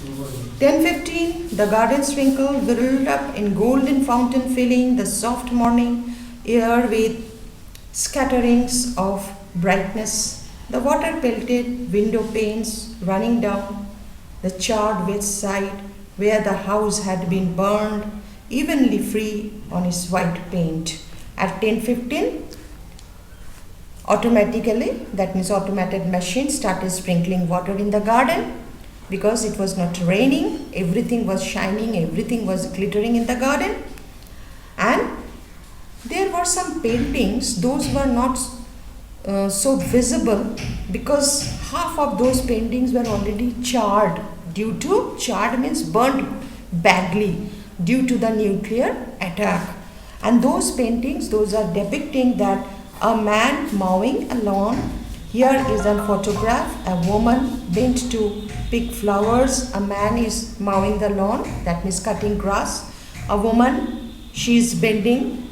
10:15, the garden sprinkle whirled up in golden fountain, filling the soft morning air with scatterings of brightness. The water pelted window panes running down the charred west side where the house had been burned evenly free on its white paint. At 10:15, automatically, that means automated machine started sprinkling water in the garden because it was not raining, everything was shining, everything was glittering in the garden. And there were some paintings, those were not so visible because half of those paintings were already charred charred means burnt badly due to the nuclear attack. And those paintings, those are depicting that a man mowing a lawn. Here is a photograph, a woman bent to pick flowers. A man is mowing the lawn, that means cutting grass. A woman, she is bending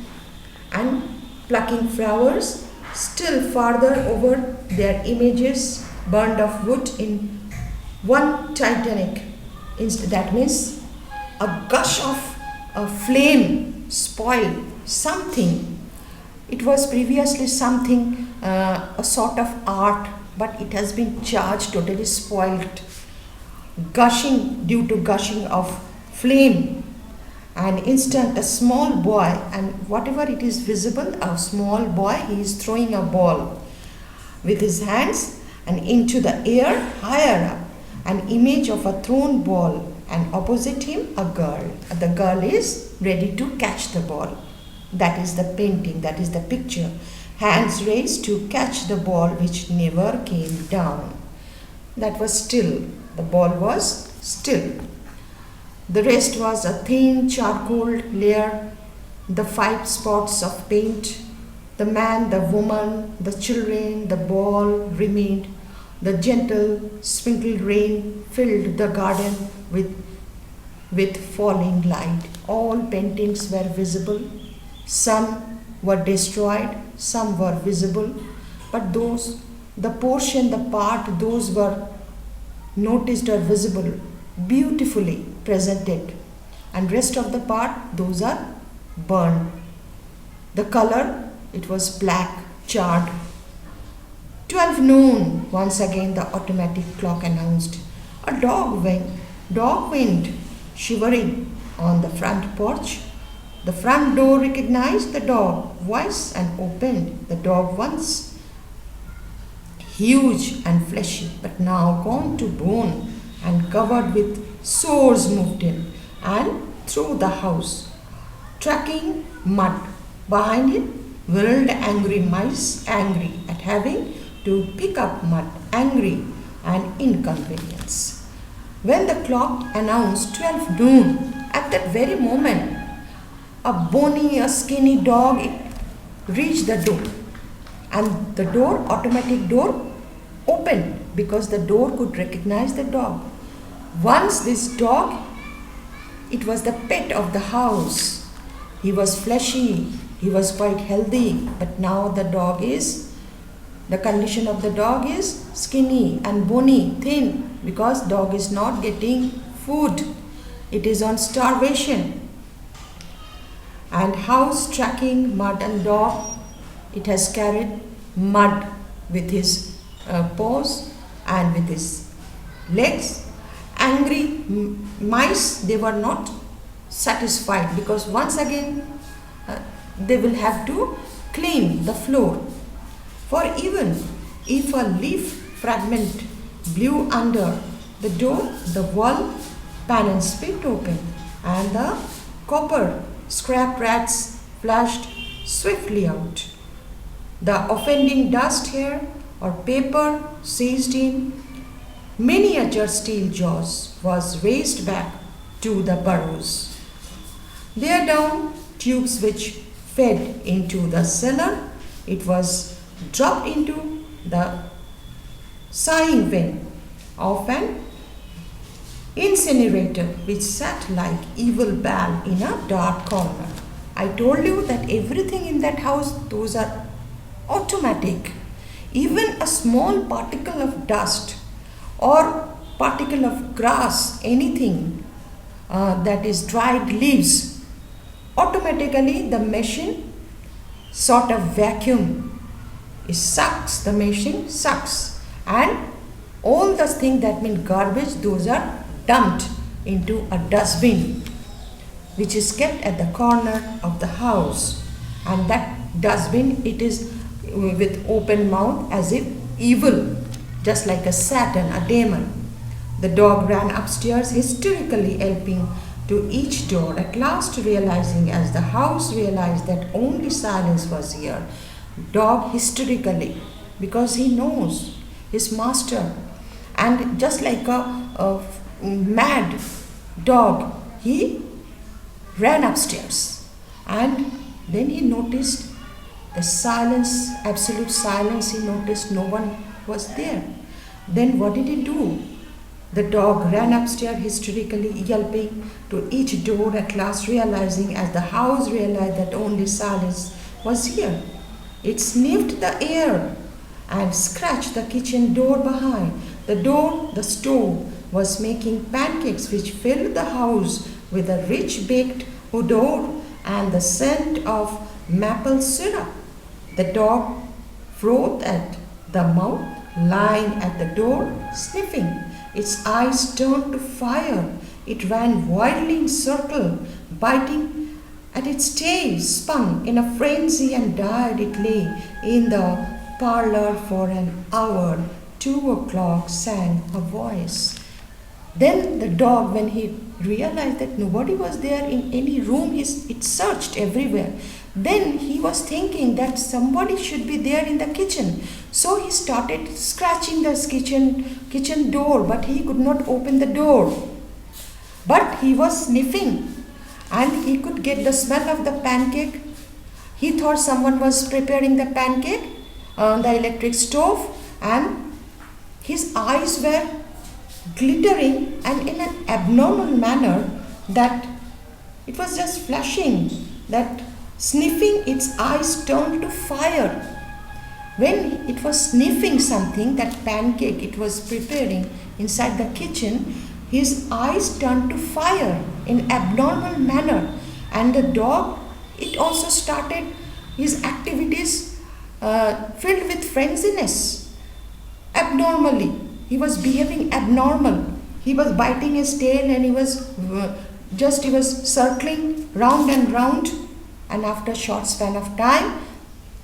and plucking flowers. Still farther over, their images burned of wood in one titanic instant. That means a gush of a flame spoiled something. It was previously something, a sort of art, but it has been charged, totally spoiled, gushing due to gushing of flame. An instant, a small boy, and whatever it is visible, a small boy, he is throwing a ball with his hands and into the air higher up, an image of a thrown ball, and opposite him a girl. The girl is ready to catch the ball. That is the painting, that is the picture. Hands raised to catch the ball which never came down. That was still, the ball was still. The rest was a thin charcoal layer, the 5 spots of paint. The man, the woman, the children, the ball remained. The gentle sprinkled rain filled the garden with falling light. All paintings were visible. Some were destroyed, some were visible, but those, the portion, the part, those were noticed or visible, beautifully presented, and rest of the part, those are burned. The color, it was black, charred. 12 noon, once again the automatic clock announced. A dog went shivering on the front porch. The front door recognized the dog voice and opened. The dog once huge and fleshy, but now gone to bone and covered with sores, moved in and through the house, tracking mud. Behind it whirled angry mice, angry at having to pick up mud, angry and inconvenience. When the clock announced 12 noon, at that very moment, a skinny dog reached the door, and the door, automatic door, opened because the door could recognize the dog. Once this dog, it was the pet of the house. He was fleshy, he was quite healthy, but now the condition of the dog is skinny and bony, thin, because dog is not getting food. It is on starvation. And house tracking mud, and dog, it has carried mud with his paws and with his legs. Angry mice, they were not satisfied because once again they will have to clean the floor. For even if a leaf fragment blew under the door, the wall panel split open and the copper scrap rats flashed swiftly out. The offending dust here or paper seized in miniature steel jaws was raised back to the burrows. There down tubes which fed into the cellar, it was dropped into the sighing vein of an incinerator which sat like evil bell in a dark corner. I told you that everything in that house, those are automatic. Even a small particle of dust or particle of grass, anything that is dried leaves, automatically the machine sort of vacuum. It sucks, the machine sucks, and all the things that mean garbage, those are dumped into a dustbin which is kept at the corner of the house. And that dustbin, it is with open mouth as if evil, just like a Satan, a demon. The dog ran upstairs hysterically yelping to each door, at last realizing as the house realized that only silence was here. Dog hysterically, because he knows his master, and just like a mad dog, he ran upstairs, and then he noticed the silence, absolute silence. He noticed no one was there. Then what did he do? The dog ran upstairs hysterically yelping to each door, at last realizing as the house realized that only silence was here. It sniffed the air and scratched the kitchen door behind. The stove, was making pancakes which filled the house with a rich baked odor and the scent of maple syrup. The dog frothed at the mouth, lying at the door, sniffing. Its eyes turned to fire. It ran wildly in circles, biting at its tail, spun in a frenzy and died. It lay in the parlor for an hour. 2 o'clock, sang a voice. Then the dog, when he realized that nobody was there in any room, it searched everywhere. Then he was thinking that somebody should be there in the kitchen. So he started scratching the kitchen door, but he could not open the door. But he was sniffing and he could get the smell of the pancake. He thought someone was preparing the pancake on the electric stove, and his eyes were glittering and in an abnormal manner, that it was just flashing, that sniffing, its eyes turned to fire. When it was sniffing something, that pancake it was preparing inside the kitchen, his eyes turned to fire in abnormal manner, and the dog, it also started his activities filled with frenziness. Abnormally, he was behaving abnormal. He was biting his tail, and he was circling round and round, and after a short span of time,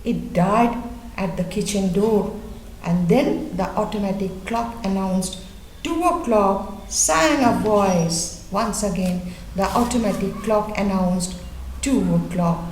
it died at the kitchen door. And then the automatic clock announced 2 o'clock, sang a voice. Once again, the automatic clock announced 2 o'clock.